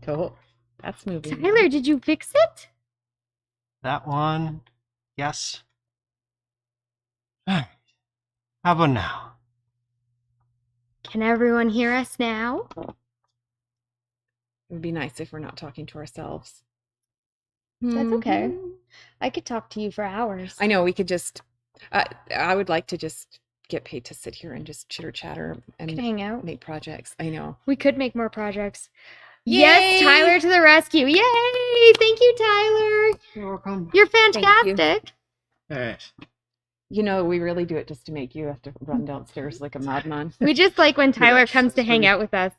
Oh, that's moving. Tyler, did you fix it? That one. Yes. Alright. How about now? Can everyone hear us now? It would be nice if we're not talking to ourselves. That's okay. Mhm. I could talk to you for hours. I know we could just. I would like to just get paid to sit here and just chitter chatter and Could hang out. make projects. I know. We could make more projects. Yay! Yes, Tyler to the rescue. Yay! Thank you, Tyler. You're welcome. You're Thank you. fantastic. Alright. You know, we really do it just to make you have to run downstairs like a madman. We just like when Tyler Yes, comes to that's hang pretty- out with us.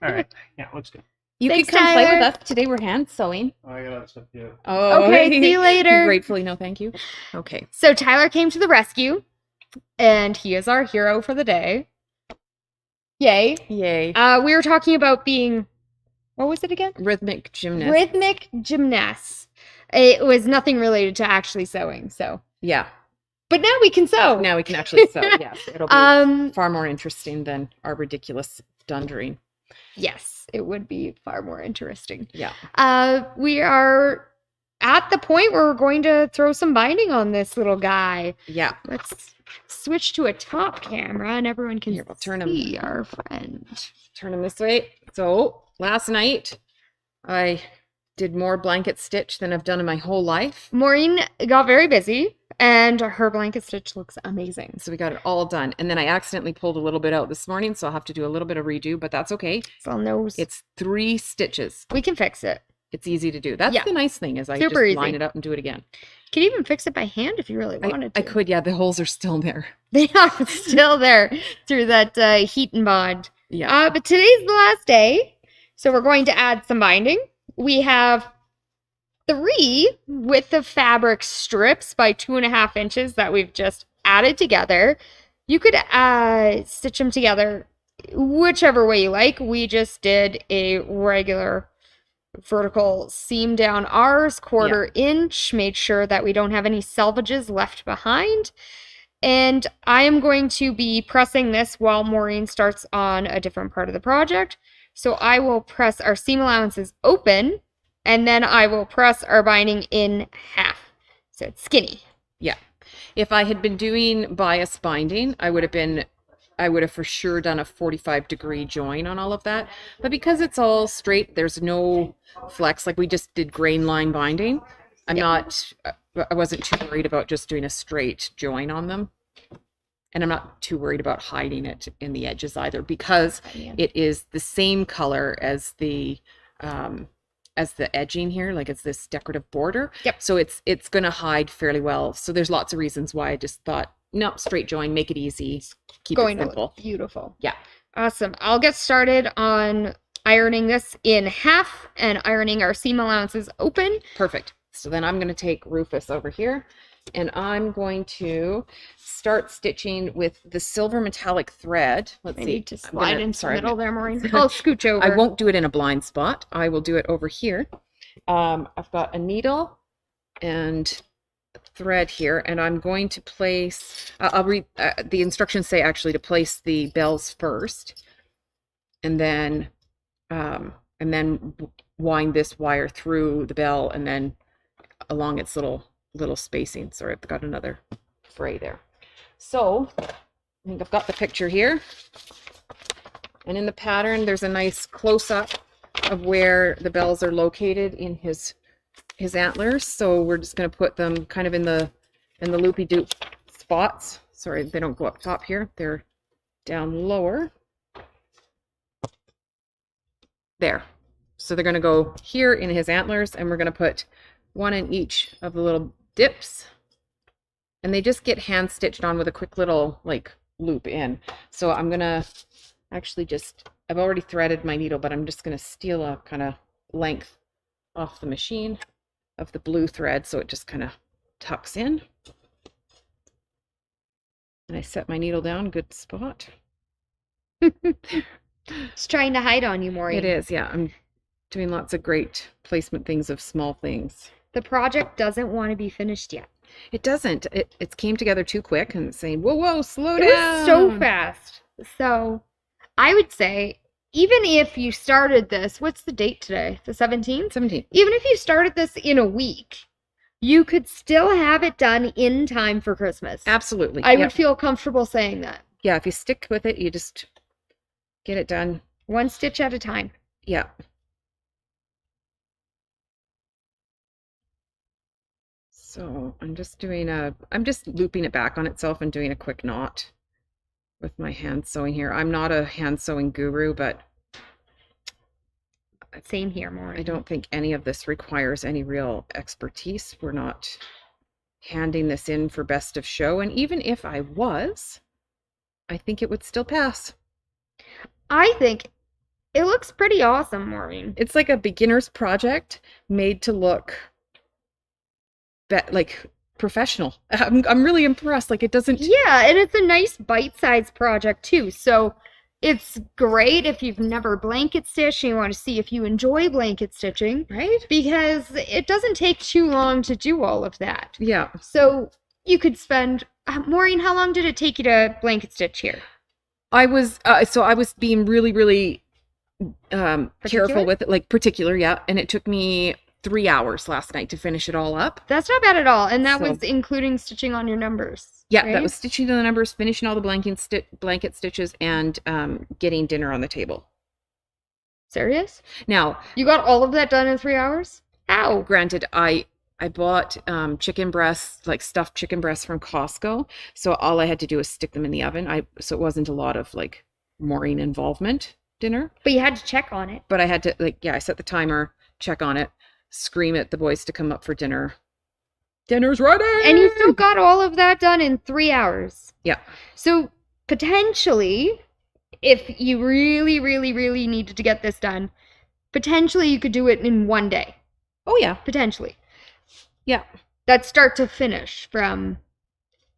Alright. Yeah, let's go. You Thanks, could come play with Tyler. us today. We're hand sewing. Oh, I got stuff to do. Oh, Okay, see you later. Gratefully, no, thank you. Okay. So Tyler came to the rescue, and he is our hero for the day. Yay. Yay. We were talking about being, what was it again? Rhythmic gymnast. Rhythmic gymnasts. It was nothing related to actually sewing, so. Yeah. But now we can sew. Now we can actually sew. Yes. It'll be Um, far more interesting than our ridiculous dundering. yes, it would be far more interesting. Yeah. We are at the point where we're going to throw some binding on this little guy. Yeah. Let's switch to a top camera and everyone can Here, we'll turn 'em. see our friend. Turn them this way. So last night I did more blanket stitch than I've done in my whole life. Maureen got very busy and her blanket stitch looks amazing. So we got it all done. And then I accidentally pulled a little bit out this morning, so I'll have to do a little bit of redo, but that's okay. So nose. It's 3 stitches. We can fix it. It's easy to do. That's Yeah. the nice thing is I Super just line easy. it up and do it again. You could even fix it by hand if you really wanted to. I could, yeah, the holes are still there. They are still there through that heat and bond. Yeah. But today's the last day, so we're going to add some binding. We have 3 width of fabric strips by 2.5 inches that we've just added together. You could stitch them together whichever way you like. We just did a regular vertical seam down ours, 1/4 inch, made sure that we don't have any selvages left behind. And I am going to be pressing this while Maureen starts on a different part of the project. So I will press our seam allowances open, and then I will press our binding in half. So it's skinny. Yeah. If I had been doing bias binding, I would have for sure done a 45-degree join on all of that. But because it's all straight, there's no flex. Like we just did grain line binding. I wasn't too worried about just doing a straight join on them. And I'm not too worried about hiding it in the edges either, because it is the same color as the edging here, like it's this decorative border. Yep. So it's going to hide fairly well. So there's lots of reasons why I just thought, no, straight join, make it easy, keep Going it to simple. look beautiful. Yeah. Awesome. I'll get started on ironing this in half and ironing our seam allowances open. Perfect. So then I'm going to take Rufus over here and I'm going to start stitching with the silver metallic thread. Let's I see. need to I'm slide gonna- into sorry, the middle I'm there, Maureen. I'll scooch over. I won't do it in a blind spot. I will do it over here. I've got a needle and a thread here, and I'm going to place, I'll read, the instructions say actually to place the bells first, and then wind this wire through the bell and then along its little spacing. Sorry, I've got another fray there. So I think I've got the picture here. And in the pattern, there's a nice close-up of where the bells are located in his antlers. So we're just going to put them kind of in the loopy-doop spots. Sorry, they don't go up top here. They're down lower. There. So they're going to go here in his antlers, and we're going to put one in each of the little dips. And they just get hand stitched on with a quick little like loop in. So I'm going to actually I've already threaded my needle, but I'm just going to steal a kind of length off the machine of the blue thread so it just kind of tucks in. And I set my needle down, good spot. It's trying to hide on you, Maureen. It is, yeah. I'm doing lots of great placement things of small things. The project doesn't want to be finished yet. It doesn't. It came together too quick and saying, whoa, slow It down. was so fast. So I would say even if you started this, what's the date today? The 17th? 17. Even if you started this in a week, you could still have it done in time for Christmas. Absolutely. I Yep. would feel comfortable saying that. Yeah, if you stick with it, you just get it done. One stitch at a time. Yeah. So I'm just looping it back on itself and doing a quick knot with my hand sewing here. I'm not a hand sewing guru, but Same here, more. I don't think any of this requires any real expertise. We're not handing this in for best of show. And even if I was, I think it would still pass. I think it looks pretty awesome, Maureen. It's like a beginner's project made to look like professional. I'm really impressed. Like it doesn't. Yeah, and it's a nice bite-sized project too. So it's great if you've never blanket stitched and you want to see if you enjoy blanket stitching, Right? because it doesn't take too long to do all of that. Yeah. So you could spend, Maureen, how long did it take you to blanket stitch here? I was being really, really careful with it, like particular, yeah. And it took me 3 hours last night to finish it all up. That's not bad at all. And that So- was including stitching on your numbers. Yeah, right? that was stitching the numbers, finishing all the blanket stitches, and getting dinner on the table. Serious? Now, You got all of that done in 3 hours? How? granted, I bought chicken breasts, like stuffed chicken breasts from Costco. So all I had to do was stick them in the oven. So it wasn't a lot of like Maureen involvement dinner. But you had to check on it. But I had to I set the timer, check on it, scream at the boys to come up for dinner. Dinner's ready! And you still got all of that done in 3 hours. Yeah. So potentially, if you really, really, really needed to get this done, potentially you could do it in 1 day. Oh yeah. Potentially. Yeah. That's start to finish, from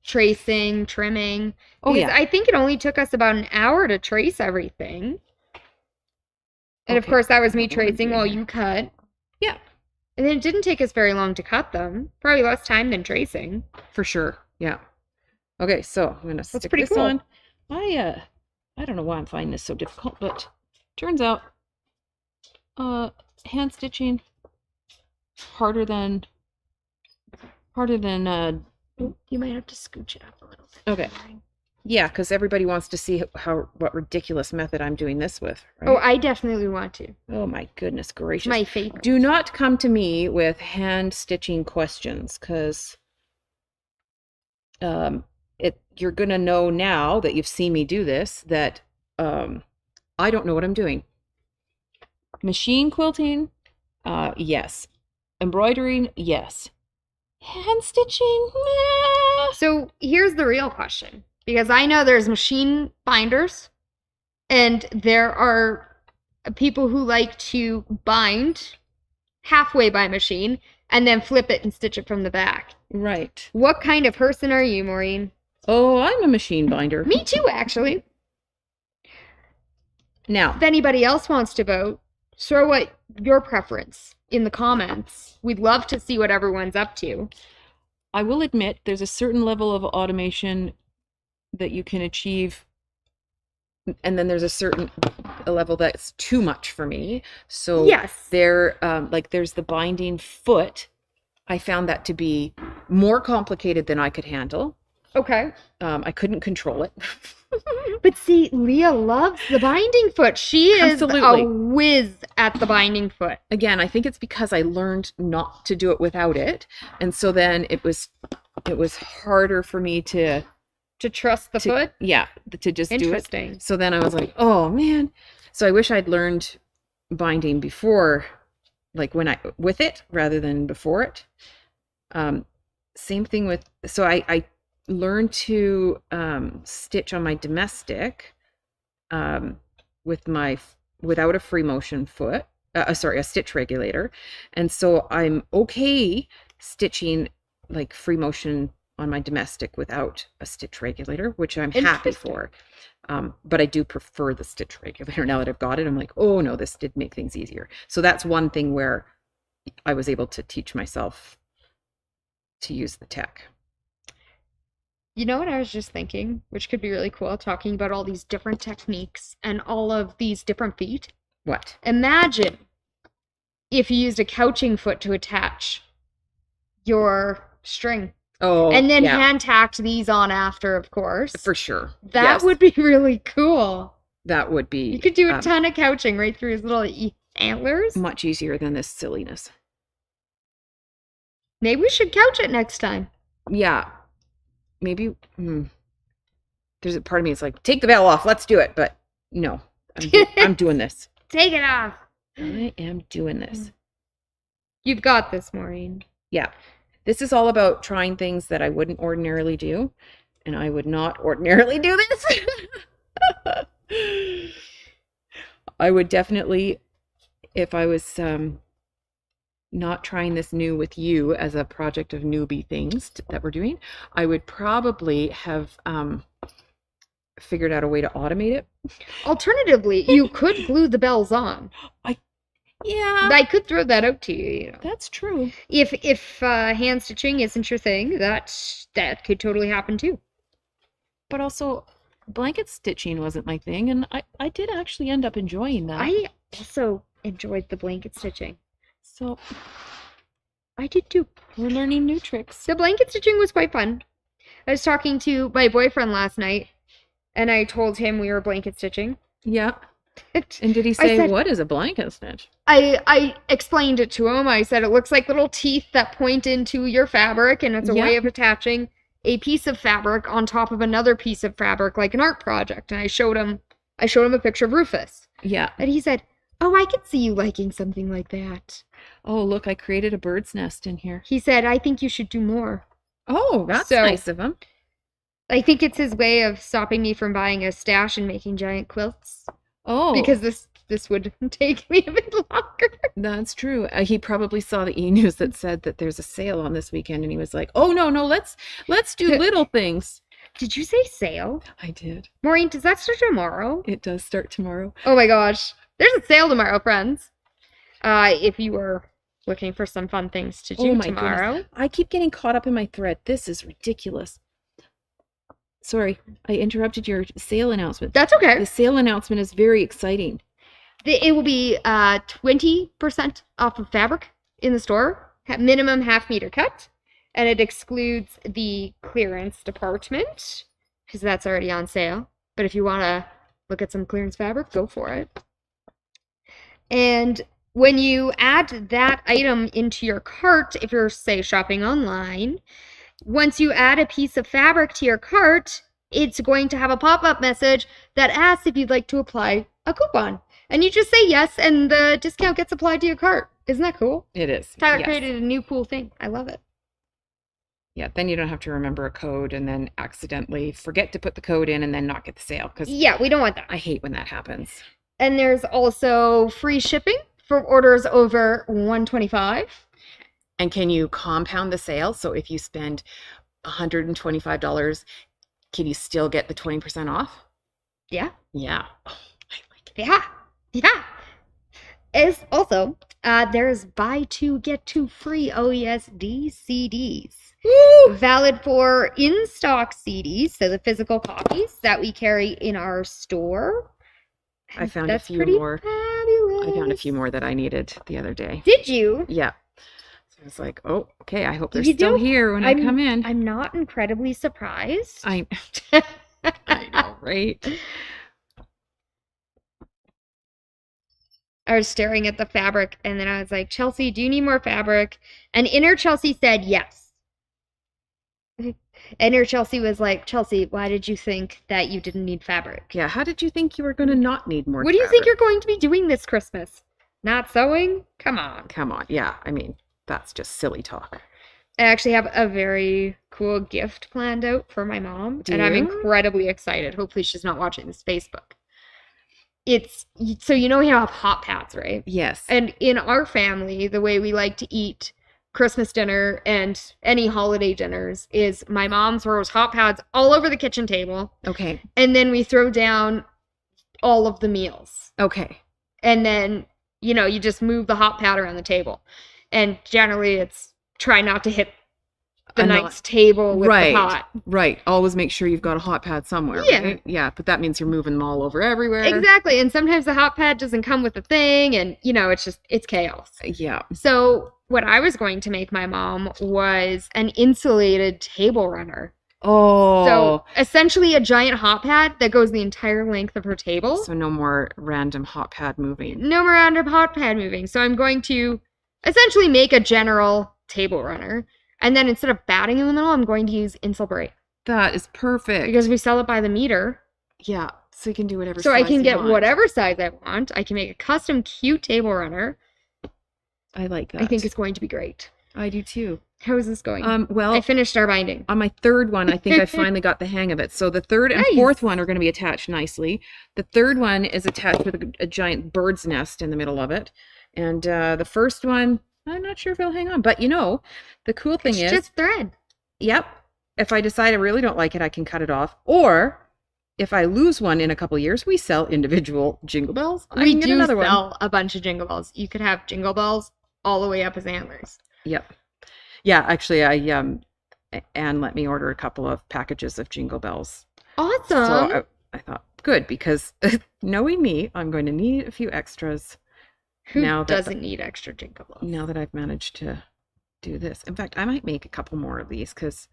tracing, trimming. Oh Because yeah. I think it only took us about an hour to trace everything. And of Okay. course, that was me What am I tracing doing while here? you cut. Yeah. And then it didn't take us very long to cut them. Probably less time than tracing. For sure. Yeah. Okay, so I'm gonna stick pretty this cool. on. I don't know why I'm finding this so difficult, but turns out hand stitching harder than Oh, you might have to scooch it up a little bit. Okay. yeah, because everybody wants to see what ridiculous method I'm doing this with, right? Oh, I definitely want to. Oh my goodness gracious. My favorite. Do not come to me with hand stitching questions, because you're gonna know now that you've seen me do this that I don't know what I'm doing. Machine quilting, yes. Embroidering, yes. Hand stitching, nah. So here's the real question, because I know there's machine binders, and there are people who like to bind halfway by machine and then flip it and stitch it from the back. Right. What kind of person are you, Maureen? Oh, I'm a machine binder. Me too, actually. Now, If anybody else wants to vote, throw out your preference in the comments. We'd love to see what everyone's up to. I will admit there's a certain level of automation that you can achieve, and then there's a level that's too much for me. So Yes. there's the binding foot. I found that to be more complicated than I could handle. Okay. I couldn't control it. But see, Leah loves the binding foot. She is Absolutely. a whiz at the binding foot. Again, I think it's because I learned not to do it without it, and so then it was harder for me to trust the foot? Yeah, to just do it. Interesting. So then I was like, oh man. So I wish I'd learned binding before, like with it rather than before it. Same thing with, so I learned to stitch on my domestic without a free motion foot, a stitch regulator. And so I'm okay stitching like free motion on my domestic without a stitch regulator, which I'm happy Interesting. for. But I do prefer the stitch regulator now that I've got it. I'm like, oh no, this did make things easier. So that's one thing where I was able to teach myself to use the tech. You know what I was just thinking, which could be really cool, talking about all these different techniques and all of these different feet. What? Imagine if you used a couching foot to attach your string. Oh, And then yeah, hand tacked these on after, of course. for sure. That Yes, would be really cool. that would be You could do a ton of couching right through his little antlers. much easier than this silliness. Maybe we should couch it next time. Yeah, maybe. There's a part of me that's like, take the veil off, let's do it. But no, I'm doing this. Take it off. I am doing this. You've got this, Maureen. Yeah. This is all about trying things that I wouldn't ordinarily do. And I would not ordinarily do this. I would definitely, if I was not trying this new with you as a project of newbie things that we're doing, I would probably have figured out a way to automate it. Alternatively, you could glue the bells on. Yeah, I could throw that out to you, you know. that's true. If hand stitching isn't your thing, that could totally happen too. But also, blanket stitching wasn't my thing, and I did actually end up enjoying that. I also enjoyed the blanket stitching. So I did too. we're learning new tricks. The blanket stitching was quite fun. I was talking to my boyfriend last night, and I told him we were blanket stitching. Yeah. And did he say, said- what is a blanket stitch? I explained it to him. I said it looks like little teeth that point into your fabric, and it's a way Yeah. of attaching a piece of fabric on top of another piece of fabric, like an art project. And I showed him a picture of Roofuss, Yeah. and he said, "Oh, I could see you liking something like that." Oh, look, I created a bird's nest in here. He said, "I think you should do more." Oh, that's So- nice of him. I think it's his way of stopping me from buying a stash and making giant quilts, Oh, because this would take me a bit longer. that's true. He probably saw the e-news that said that there's a sale on this weekend, and he was like, "Oh no, let's do little things." Did you say sale? I did. Maureen, does that start tomorrow? It does start tomorrow. Oh my gosh. There's a sale tomorrow, friends. If you were looking for some fun things to do Oh my tomorrow. goodness. I keep getting caught up in my thread. This is ridiculous. Sorry, I interrupted your sale announcement. That's okay. The sale announcement is very exciting. It will be 20% off of fabric in the store, minimum half-meter cut, and it excludes the clearance department because that's already on sale. But if you want to look at some clearance fabric, go for it. And when you add that item into your cart, if you're, say, shopping online, once you add a piece of fabric to your cart, it's going to have a pop-up message that asks if you'd like to apply a coupon. And you just say yes, and the discount gets applied to your cart. Isn't that cool? It is. Tyler Yes. created a new cool thing. I love it. Yeah, then you don't have to remember a code and then accidentally forget to put the code in and then not get the sale, because Yeah, we don't want that. I hate when that happens. And there's also free shipping for orders over $125. And can you compound the sale? So if you spend $125, can you still get the 20% off? Yeah. Yeah. Oh, I like it. Yeah. Yeah. Is also, there's buy two, get two free OESD CDs. Woo! Valid for in-stock CDs, so the physical copies that we carry in our store. I found a That's few pretty more. fabulous. I found a few more that I needed the other day. Did you? Yeah. So I was like, oh, okay, I hope they're You still do? here when I come in. I'm not incredibly surprised. I know, right? I was staring at the fabric, and then I was like, "Chelsea, do you need more fabric?" And inner Chelsea said yes. Inner Chelsea was like, "Chelsea, why did you think that you didn't need fabric? Yeah, how did you think you were going to not need more What do you think fabric? you're going to be doing this Christmas? Not sewing? Come on." Come on. Yeah, I mean, that's just silly talk. I actually have a very cool gift planned out for my mom, Do and I'm you? incredibly excited. Hopefully she's not watching this Facebook. It's, so you know we have hot pats, right? Yes. And in our family, the way we like to eat Christmas dinner and any holiday dinners is my mom throws hot pads all over the kitchen table, Okay. and then we throw down all of the meals. Okay. And then, you just move the hot pad around the table. And generally it's try not to hit the a nice not- table with right, the pot. right. Always make sure you've got a hot pad somewhere, Yeah. right? Yeah, but that means you're moving them all over everywhere. Exactly. And sometimes the hot pad doesn't come with the thing, and it's chaos. Yeah. So what I was going to make my mom was an insulated table runner. Oh. So essentially a giant hot pad that goes the entire length of her table. So no more random hot pad moving. No more random hot pad moving. So I'm going to essentially make a general table runner. And then instead of batting in the middle, I'm going to use Insulbrate. That is perfect. Because we sell it by the meter. yeah, so you can do whatever. So I size can you get want. whatever size I want. I can make a custom cute table runner. I like that. I think it's going to be great. I do too. How is this going? Well, I finished our binding. on my third one, I think I finally got the hang of it. So the third and Nice. fourth one are going to be attached nicely. The third one is attached with a giant bird's nest in the middle of it. And the first one, I'm not sure if it'll hang on. But the cool thing It's is, just thread. yep, if I decide I really don't like it, I can cut it off. Or if I lose one in a couple years, we sell individual jingle bells. I We can get do another one. sell a bunch of jingle bells. You could have jingle bells all the way up his antlers. Yep. Yeah, actually, Anne let me order a couple of packages of jingle bells. Awesome. So I thought, good, because knowing me, I'm going to need a few extras Who now that doesn't need extra jingle bells? now that I've managed to do this. In fact, I might make a couple more of these because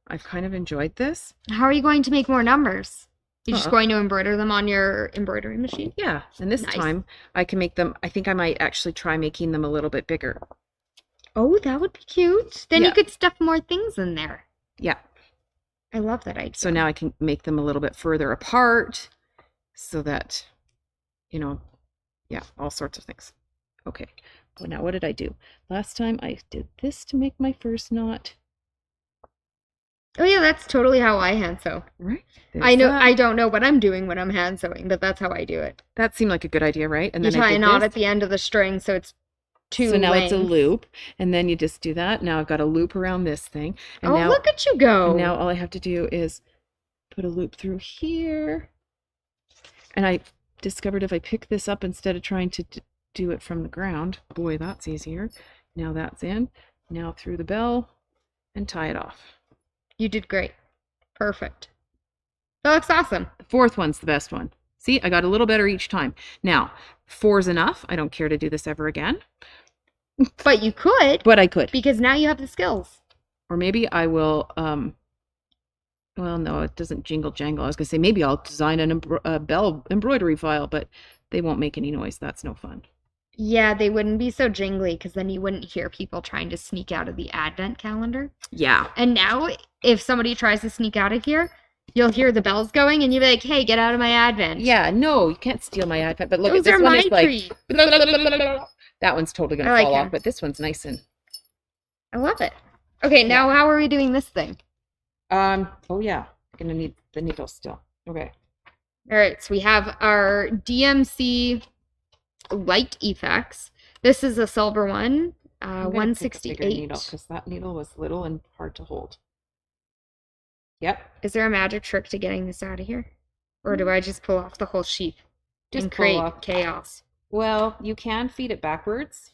I've kind of enjoyed this. How are you going to make more numbers? You're just Uh-uh. going to embroider them on your embroidery machine? Yeah, and this Nice. time I can make them, I think I might actually try making them a little bit bigger. Oh, that would be cute. Then you Yeah. could stuff more things in there. Yeah, I love that idea. so now I can make them a little bit further apart so that, yeah, all sorts of things. Okay, well, now what did I do? Last time I did this to make my first knot. Oh yeah, that's totally how I hand sew. Right. I know. that. I don't know what I'm doing when I'm hand sewing, but that's how I do it. That seemed like a good idea, right? And You then I tie a did knot this. at the end of the string, so it's two So now it's a lengths. loop, and then you just do that. Now I've got a loop around this thing, and Oh, now look at you go! and now all I have to do is put a loop through here. And I discovered if I pick this up instead of trying to do it from the ground, boy, that's easier. Now that's in. Now through the bell and tie it off. You did great. Perfect. That looks awesome. The fourth one's the best one. See, I got a little better each time. Now, 4's enough. I don't care to do this ever again, But you could, but I could. because now you have the skills. Or maybe I will, well, no, it doesn't jingle jangle. I was going to say maybe I'll design a bell embroidery file, but they won't make any noise. That's no fun. Yeah, they wouldn't be so jingly, because then you wouldn't hear people trying to sneak out of the advent calendar. Yeah. And now, if somebody tries to sneak out of here, you'll hear the bells going, and you'll be like, "Hey, get out of my advent!" Yeah, no, you can't steal my advent. But look Those at this are one. my Is like treats. that one's totally going I to like fall them. off, but this one's nice and I love it. Okay, now how are we doing this thing? oh yeah, gonna need the needle still. Okay. All right, so we have our DMC Light Effects. This is a silver one, I'm gonna pick a bigger needle 168. because that needle was little and hard to hold. Yep. Is there a magic trick to getting this out of here? Or do I just pull off the whole sheath Just and pull create off. chaos? Well, you can feed it backwards.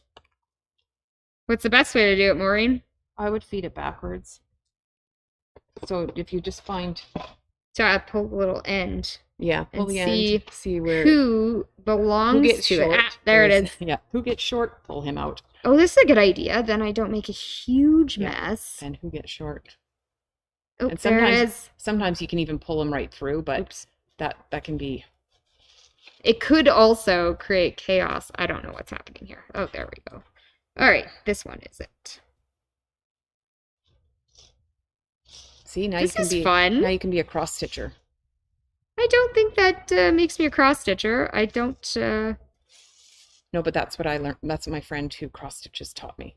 What's the best way to do it, Maureen? I would feed it backwards. So if you just find, So I pull the little end. yeah, pull And the see end, see where Who belongs gets to short. it? Ah, there it is. Yeah, who gets short, pull him out, Oh, this is a good idea. Then I don't make a huge Yeah. mess. and who gets short. Oh, And there it is. sometimes you can even pull them right through, but Oops. that can be. It could also create chaos. I don't know what's happening here. Oh, there we go. All right, this one is it. See, now This you can is be fun. now you can be a cross stitcher. I don't think that makes me a cross stitcher. I don't. No, but that's what I learned. That's what my friend who cross stitches taught me.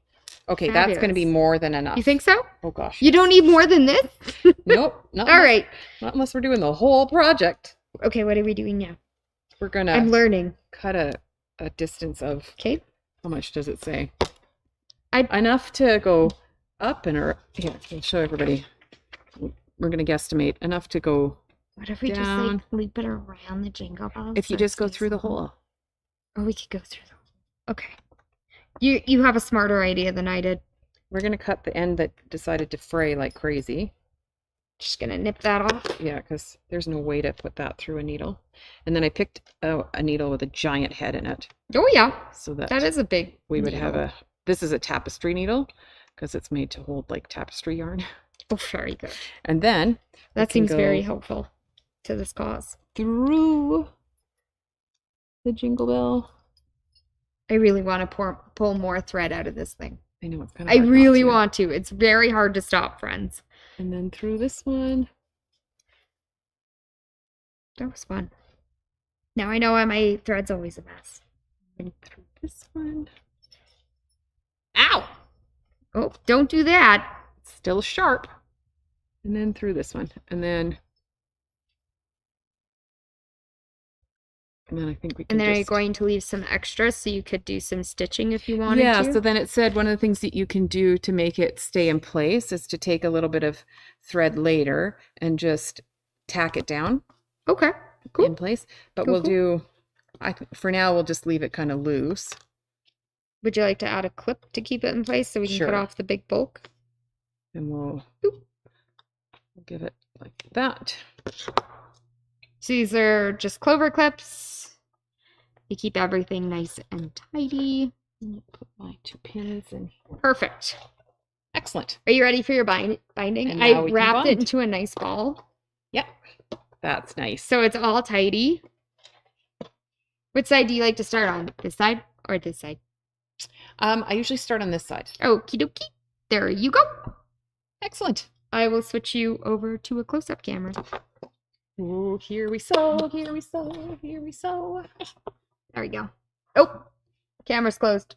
Okay, that's going to be Fabulous. more than enough. You think so? Oh gosh. You don't need more than this? Nope. Not All unless- right. Not unless we're doing the whole project. Okay, what are we doing now? We're gonna I'm learning. cut a distance of, Okay. how much does it say? I- Enough to go up and here, I'll show everybody. We're gonna guesstimate enough to go What if we just Down. like loop it around the jingle bells? if you so it just go stays through the level? hole. Or we could go through the. Okay. You have a smarter idea than I did. We're going to cut the end that decided to fray like crazy. Just gonna nip that off. Yeah, because there's no way to put that through a needle. And then I picked a needle with a giant head in it. Oh yeah, So that is a big we would needle. have this is a tapestry needle because it's made to hold like tapestry yarn. Oh, very good. And then That seems very helpful to this cause. Through the jingle bell. I really want to pull more thread out of this thing. I know it's kind of I hard not really to. want to. It's very hard to stop, friends. And then through this one. That was fun. Now I know why my thread's always a mess. And through this one. Ow! Oh, don't do that. It's still sharp. And then through this one. And then I think we can And then are you just... going to leave some extra so you could do some stitching if you wanted to? Yeah, so then it said one of the things that you can do to make it stay in place is to take a little bit of thread later and just tack it down Okay, cool. in place. But Cool, we'll do, for now, we'll just leave it kind of loose. Would you like to add a clip to keep it in place so we can cut Sure. off the big bulk? And we'll give it like that. So these are just clover clips. You keep everything nice and tidy. Put my 2 pins in. Perfect. Excellent. Are you ready for your binding? And I now we can wrapped it bind. into a nice ball. Yep. That's nice. So it's all tidy. Which side do you like to start on? This side or this side? I usually start on this side. Okie dokie. There you go. Excellent. I will switch you over to a close-up camera. Ooh, here we sew, here we sew, here we sew. There we go. Oh, camera's closed.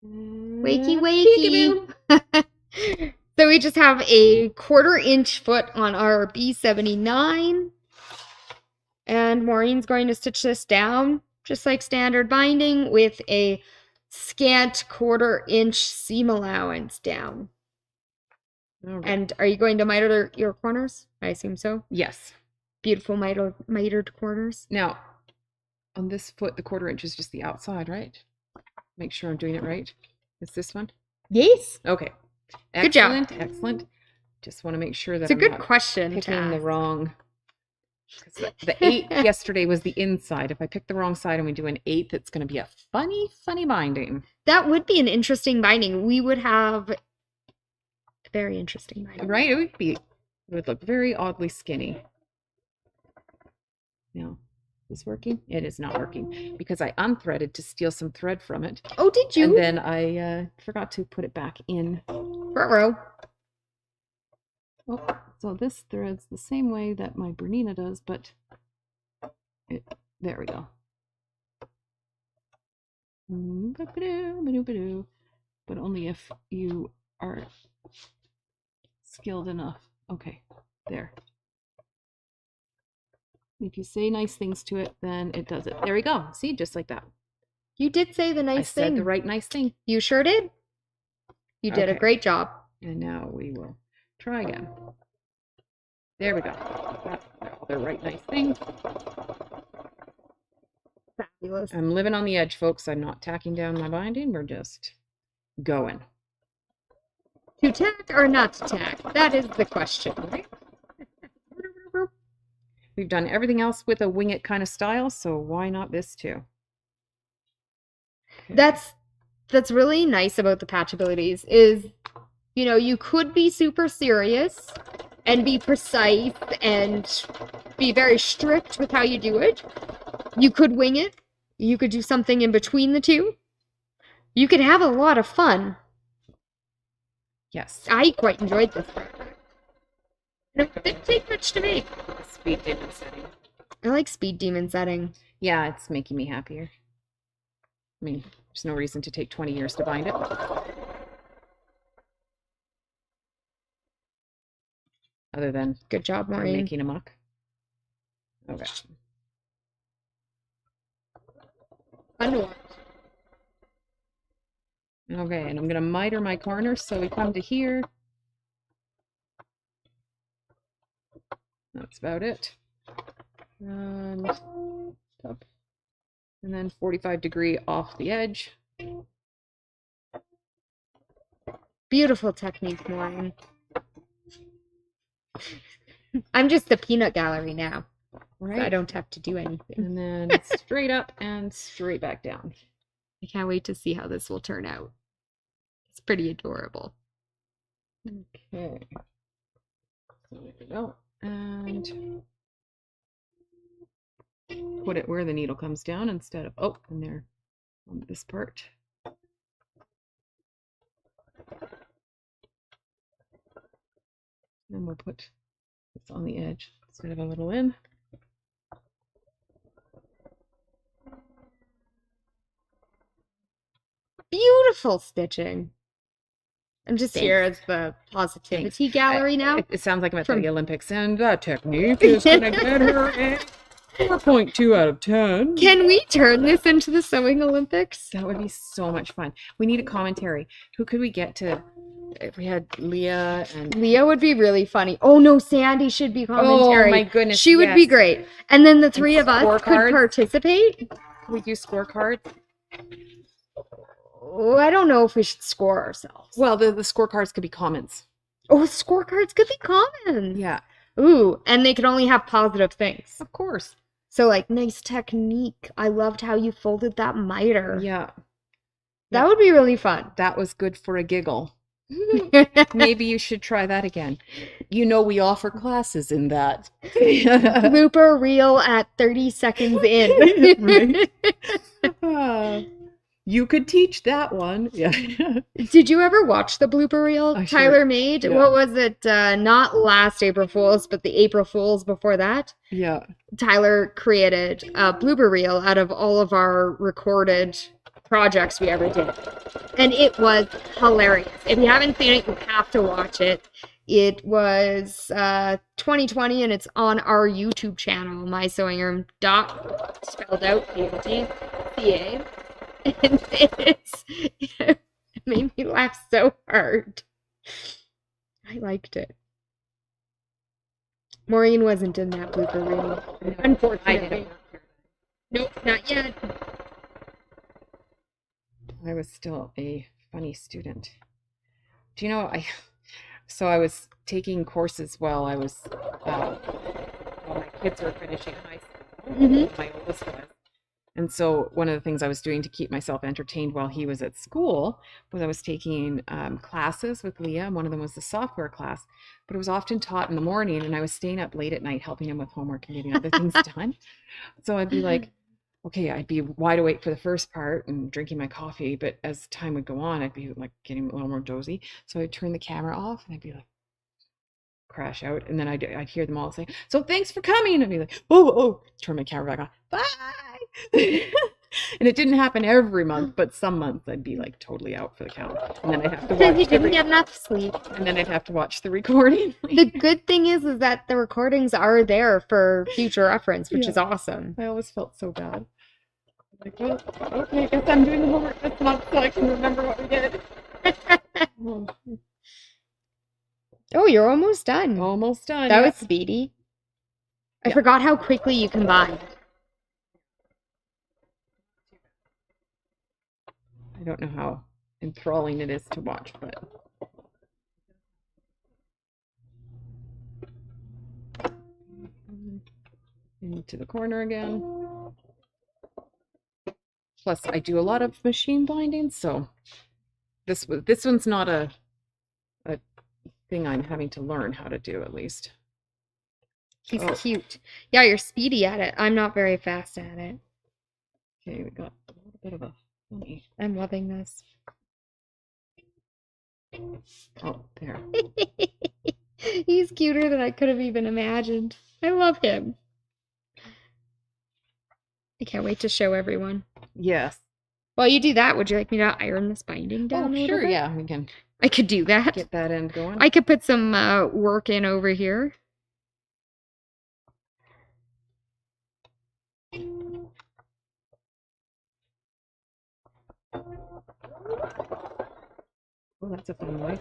Wakey, wakey. So we just have a 1/4 inch foot on our B79. And Maureen's going to stitch this down, just like standard binding, with a scant 1/4 inch seam allowance down. Okay. And are you going to miter your corners? I assume so. Yes. Beautiful mitered corners. Now, on this foot, the 1/4 inch is just the outside, right? Make sure I'm doing it right. It's this one? Yes. Okay. Good job. Excellent, excellent. Just want to make sure that It's a I'm good not question to picking the ask. wrong. 'Cause the 8 yesterday was the inside. If I pick the wrong side and we do an 8th, it's going to be a funny, funny binding. That would be an interesting binding. We would have a very interesting binding. Right? It would look very oddly skinny. Now, is this working? It is not working because I unthreaded to steal some thread from it. Oh, did you? And then I forgot to put it back in. Ruh-roh. Oh, so this threads the same way that my Bernina does, but there we go. But only if you are skilled enough. Okay, there. If you say nice things to it, then it does it. There we go. See, just like that. You did say the nice I said thing. the right nice thing. You sure did. You did a Okay. great job. And now we will try again. There we go. That's the right nice thing. Fabulous. I'm living on the edge, folks. I'm not tacking down my binding. We're just going. To tack or not to tack? That is the question, right? We've done everything else with a wing it kind of style, so why not this too? Okay. That's really nice about the patch abilities is, you could be super serious and be precise and be very strict with how you do it. You could wing it. You could do something in between the two. You could have a lot of fun. Yes. I quite enjoyed this part. And it didn't take much to make. Speed demon setting. I like speed demon setting. Yeah, it's making me happier. I mean, there's no reason to take 20 years to bind it. Other than Good job, I'm Maureen. making a muck. Okay. Fun to watch. Okay, and I'm going to miter my corners so we come to here. That's about it. And up. And then 45 degree off the edge. Beautiful technique, Maureen. I'm just the peanut gallery now. Right. So I don't have to do anything. And then straight up and straight back down. I can't wait to see how this will turn out. It's pretty adorable. Okay. So there we go. And put it where the needle comes down instead of, oh, and there on this part. And we'll put this on the edge instead of a little in. Beautiful stitching. I'm just Thanks. here as the positivity gallery now. It sounds like I'm at From- the Olympics, and that technique is going to get her a 4.2 out of 10. Can we turn this into the Sewing Olympics? That would be so much fun. We need a commentary. Who could we get to? If we had Leah and Leah would be really funny. Oh no, Sandy should be commentary. Oh my goodness, She would be yes. great. And then the three of us could scorecards. participate. we do scorecards. Oh, I don't know if we should score ourselves. Well, the scorecards could be comments. Oh, scorecards could be common. Yeah, Ooh, and they could only have positive things. of course. So like, nice technique. I loved how you folded that miter. Yeah, That would be really fun. that was good for a giggle. Maybe you should try that again. You know, we offer classes in that. Blooper reel at 30 seconds in. Right. You could teach that one. Yeah. Did you ever watch the blooper reel I sure- Tyler made? yeah. What was it? Not last April Fool's, but the April Fool's before that. Yeah. Tyler created a blooper reel out of all of our recorded projects we ever did. And it was hilarious. If you haven't seen it, you have to watch it. It was 2020 and it's on our YouTube channel, mysewingroom. Spelled out P-O-T-C-A. And it made me laugh so hard. I liked it. Maureen wasn't in that blooper reel. Unfortunately. Nope, not yet. I was still a funny student. Do you know, so I was taking courses while I was, while my kids were finishing high school. Mhm. My oldest was. And so one of the things I was doing to keep myself entertained while he was at school was I was taking classes with Leah. One of them was the software class, but it was often taught in the morning, and I was staying up late at night helping him with homework and getting other things done. So I'd be like, okay, I'd be wide awake for the first part and drinking my coffee, but as time would go on, I'd be like getting a little more dozy. So I'd turn the camera off and I'd be like, crash out, and then I'd hear them all say, "So thanks for coming," and I'd be like, oh, turn my camera back on, bye. And it didn't happen every month, but some months I'd be like totally out for the count, and then I'd have to Because you watch didn't get enough sleep. and then I'd have to watch the recording. The good thing is that the recordings are there for future reference, which Yeah. is awesome. I always felt so bad. Like, well, okay, I guess I'm doing the homework this month so I can remember what we did. Oh, you're almost done. Almost done. That yeah. was speedy. I Yeah. forgot how quickly you combined. I don't know how enthralling it is to watch, but into the corner again. Plus, I do a lot of machine binding, so this one's not a thing I'm having to learn how to do, at least. He's Oh. cute. Yeah, you're speedy at it. I'm not very fast at it. Okay, we got a little bit of a funny. I'm loving this. Oh, there. He's cuter than I could have even imagined. I love him. I can't wait to show everyone. Yes. While you do that, would you like me to iron this binding down? Oh, a little sure. bit? Yeah, we can I could do that. get that end going. I could put some work in over here. Oh, that's a fun way.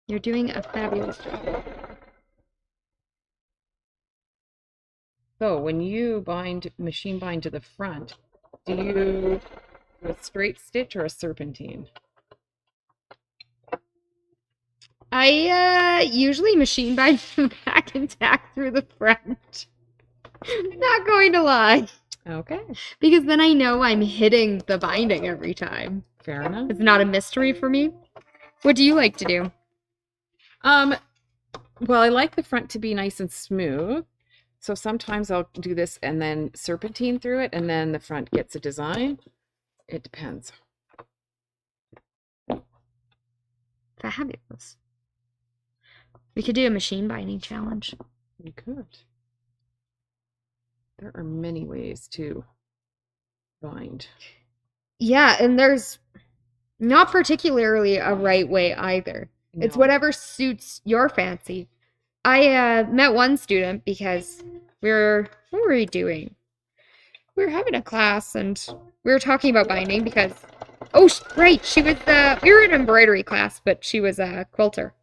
You're doing a fabulous job. So when you machine bind to the front, Do you do a straight stitch or a serpentine? I usually machine bind from back and tack through the front. Not going to lie. Okay, Because then I know I'm hitting the binding every time. fair enough. It's not a mystery for me. What do you like to do? Well, I like the front to be nice and smooth. So sometimes I'll do this and then serpentine through it, and then the front gets a design. It depends. Fabulous. We could do a machine binding challenge. You could. There are many ways to bind. Yeah, and there's not particularly a right way either. It's No. whatever suits your fancy. I met one student because what were we doing? We were having a class and we were talking about binding because, right, she was, we were in embroidery class, but she was a quilter.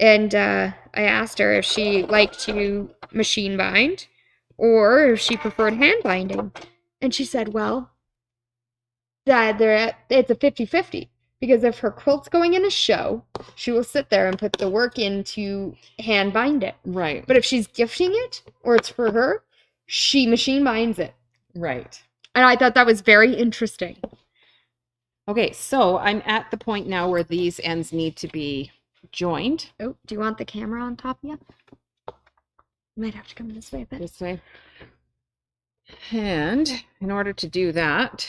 And I asked her if she liked to machine bind or if she preferred hand binding. And she said, well, it's a 50-50. Because if her quilt's going in a show, she will sit there and put the work in to hand bind it. Right. But if she's gifting it, or it's for her, she machine binds it. Right. And I thought that was very interesting. Okay, so I'm at the point now where these ends need to be joined. Oh, do you want the camera on top of you? You might have to come this way a bit. This way. And in order to do that,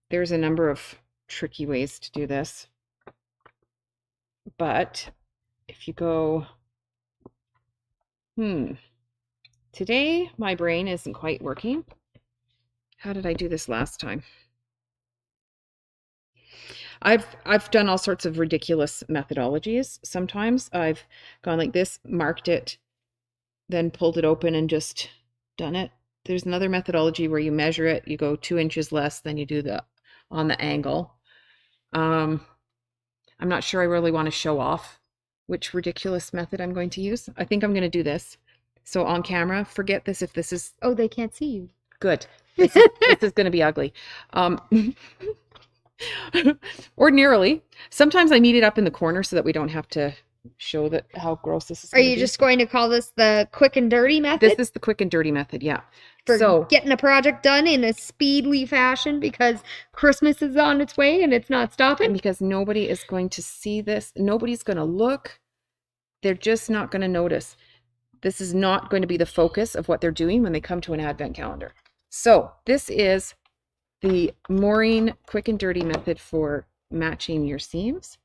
there's a number of tricky ways to do this. But if you go, today my brain isn't quite working. How did I do this last time? I've done all sorts of ridiculous methodologies. Sometimes I've gone like this, marked it, then pulled it open and just done it. There's another methodology where you measure it, you go 2 inches less than you do on the angle. I'm not sure I really want to show off which ridiculous method I'm going to use. I think I'm going to do this. So on camera, forget this if this is... Oh, they can't see you. Good. This is going to be ugly. Ordinarily, sometimes I meet it up in the corner so that we don't have to show that how gross this is. Are you just going to call this the quick and dirty method? This is the quick and dirty method, yeah. For getting a project done in a speedily fashion because Christmas is on its way and it's not stopping? And because nobody is going to see this. Nobody's going to look. They're just not going to notice. This is not going to be the focus of what they're doing when they come to an advent calendar. So this is the Maureen quick and dirty method for matching your seams.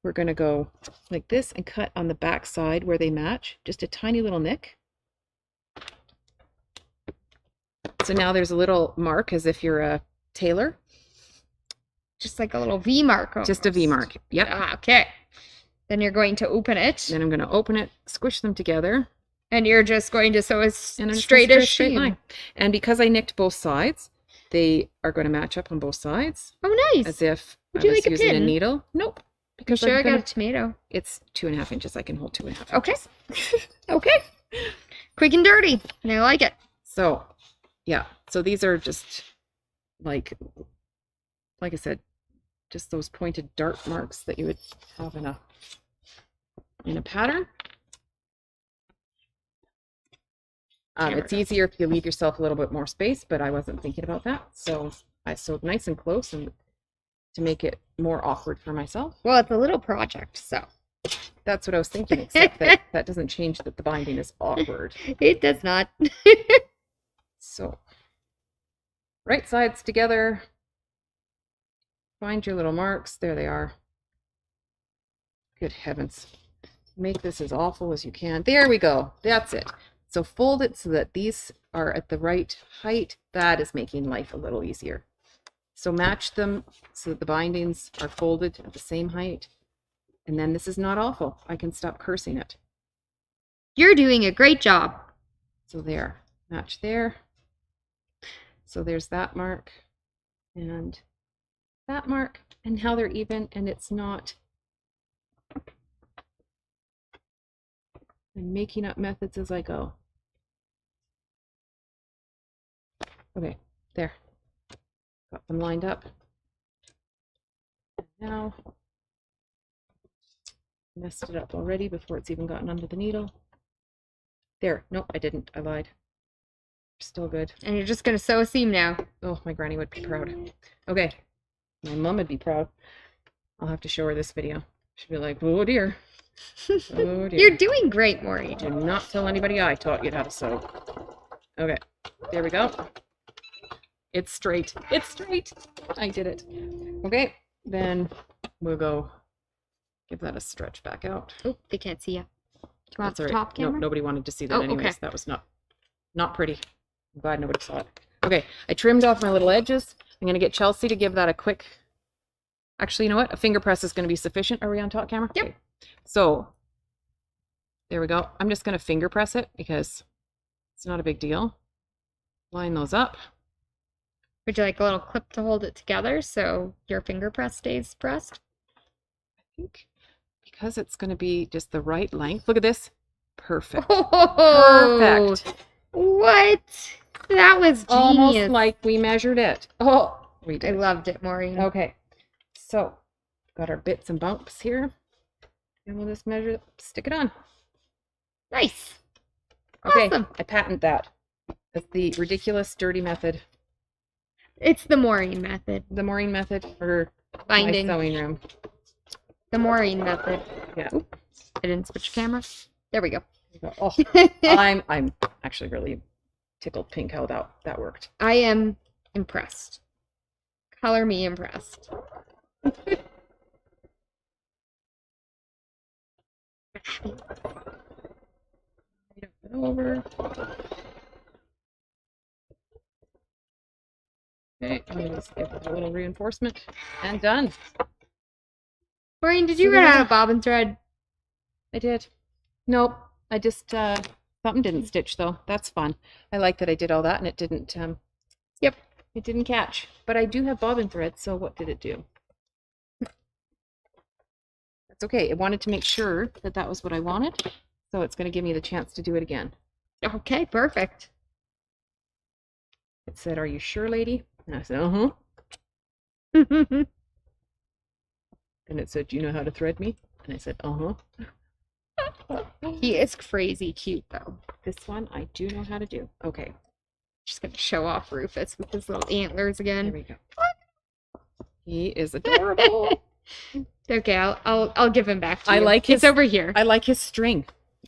We're going to go like this and cut on the back side where they match, just a tiny little nick. So now there's a little mark as if you're a tailor. Just like a little V mark. Almost. Just a V mark. Yep. Okay. Then you're going to open it. Then I'm going to open it, squish them together. And you're just going to sew a straight line. And because I nicked both sides, they are going to match up on both sides. Oh, nice. As if Would you I was like a using pin? a needle. Nope. Because sure I got a tomato. It's 2.5 inches. I can hold 2.5 inches. Okay. Okay. Quick and dirty. And I like it. So, yeah. So these are just like I said, just those pointed dart marks that you would have in a pattern. It's easier if you leave yourself a little bit more space, but I wasn't thinking about that. So I sewed nice and close and to make it more awkward for myself. Well, it's a little project, so. That's what I was thinking, except that doesn't change that the binding is awkward. It does not. So, right sides together. Find your little marks. There they are. Good heavens. Make this as awful as you can. There we go. That's it. So fold it so that these are at the right height. That is making life a little easier. So match them so that the bindings are folded at the same height. And then this is not awful. I can stop cursing it. You're doing a great job. So there. Match there. So there's that mark and that mark. And how they're even and it's not. I'm making up methods as I go. Okay, there. Got them lined up. Now, messed it up already before it's even gotten under the needle. There. Nope, I didn't. I lied. Still good. And you're just going to sew a seam now. Oh, my granny would be proud. Okay. My mom would be proud. I'll have to show her this video. She'd be like, oh dear. Oh dear. You're doing great, Maureen. Do not tell anybody I taught you how to sew. Okay. There we go. It's straight. It's straight. I did it. Okay. Then we'll go give that a stretch back out. Oh, they can't see you. Do you want That's all the right. top camera? No, nobody wanted to see that Oh, anyways. okay. That was not pretty. I'm glad nobody saw it. Okay, I trimmed off my little edges. I'm going to get Chelsea to give that a quick... Actually, you know what? A finger press is going to be sufficient. Are we on top camera? Yep. Okay. So, there we go. I'm just going to finger press it because it's not a big deal. Line those up. Would you like a little clip to hold it together so your finger press stays pressed? I think because it's going to be just the right length. Look at this. Perfect. Oh, Perfect. what? That was genius. Almost like we measured it. Oh, we I did. loved it, Maureen. Okay, so got our bits and bumps here, and we'll just measure, stick it on. Nice. Okay, Awesome. I patent that. That's the ridiculous dirty method, It's the Maureen method. the Maureen method for Binding. my sewing room. The Maureen method. Yeah. Oop, I didn't switch camera. There we go. Oh, I'm actually really tickled pink how that worked. I am impressed. Color me impressed. Over. Okay, I'm gonna just give it a little reinforcement and done. Maureen, did See you run that? out of bobbin thread? I did. Nope. I just something didn't stitch though. That's fun. I like that I did all that and it didn't Yep. it didn't catch. But I do have bobbin thread, so what did it do? That's okay. It wanted to make sure that that was what I wanted. So it's going to give me the chance to do it again. Okay, perfect. It said, "Are you sure, lady?" And I said, "Uh-huh." And it said, "Do you know how to thread me?" And I said, "Uh-huh." He is crazy cute though. This one I do know how to do. Okay. Just gonna show off Rufus with his little antlers There again. we go. He is adorable. Okay, I'll give him back to I you. like It's his- over here. I like his string.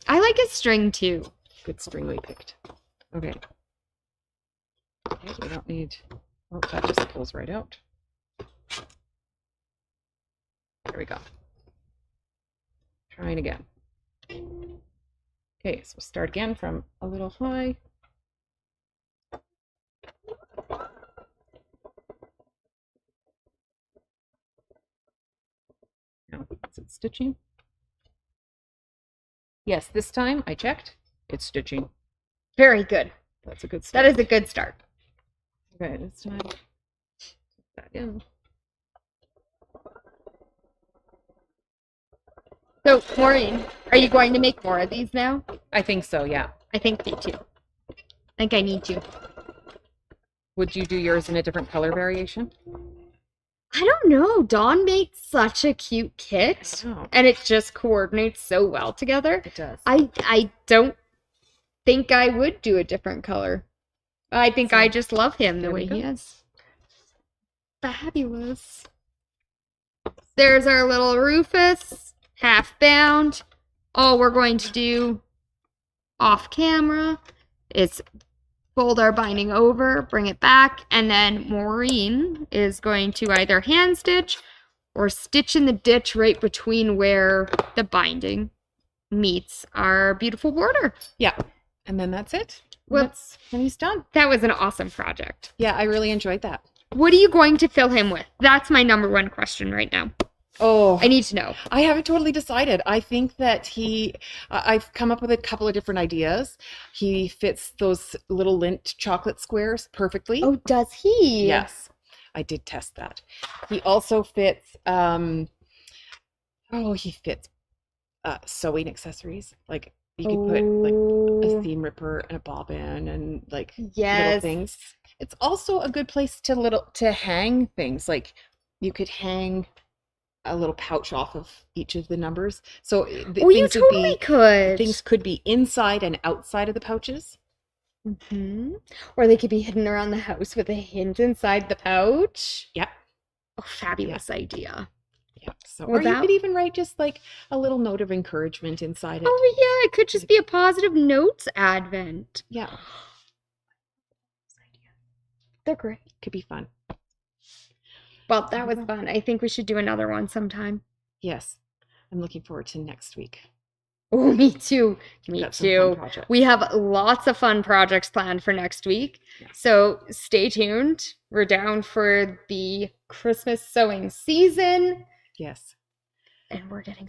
I like his string too. Good string we picked. Okay. Okay, we don't need... Oh, that just pulls right out. There we go. Trying again. Okay, so we'll start again from a little high. Now, is it stitching? Yes, this time I checked. It's stitching. Very good. That's a good start. That is a good start. Okay, this time. Put that in. So, Maureen, are you going to make more of these now? I think so, yeah. I think me too. I think I need to. Would you do yours in a different color variation? I don't know. Dawn made such a cute kit, Oh, and it just coordinates so well together. it does. I don't think I would do a different color. I think So, I just love him the there we way he go. is. Fabulous. There's our little Rufus, half bound. All we're going to do off camera is fold our binding over, bring it back, and then Maureen is going to either hand stitch or stitch in the ditch right between where the binding meets our beautiful border. Yeah. And then that's it. Well- And he's done. That was an awesome project. Yeah, I really enjoyed that. What are you going to fill him with? That's my number one question right now. Oh, I need to know. I haven't totally decided. I think that I've come up with a couple of different ideas. He fits those little lint chocolate squares perfectly. Oh, does he? Yes, I did test that. He also fits, he fits sewing accessories. Like You could put like a Oh, seam ripper and a bobbin and like little yes. things. It's also a good place to hang things. Like you could hang a little pouch off of each of the numbers. So Oh, you totally could. things could be inside and outside of the pouches. Hmm. Or they could be hidden around the house with a hint inside the pouch. Yep. Oh, fabulous idea. Yeah. So, Well, or you that- could even write just like a little note of encouragement inside it. Oh, yeah, it could just be a positive notes advent. Yeah, They're great. could be fun. Well, that was fun. I think we should do another one sometime. Yes. I'm looking forward to next week. Oh, me too. Me Got some fun too. projects. We have lots of fun projects planned for next week. Yeah. So stay tuned. We're down for the Christmas sewing season, Yes. and we're getting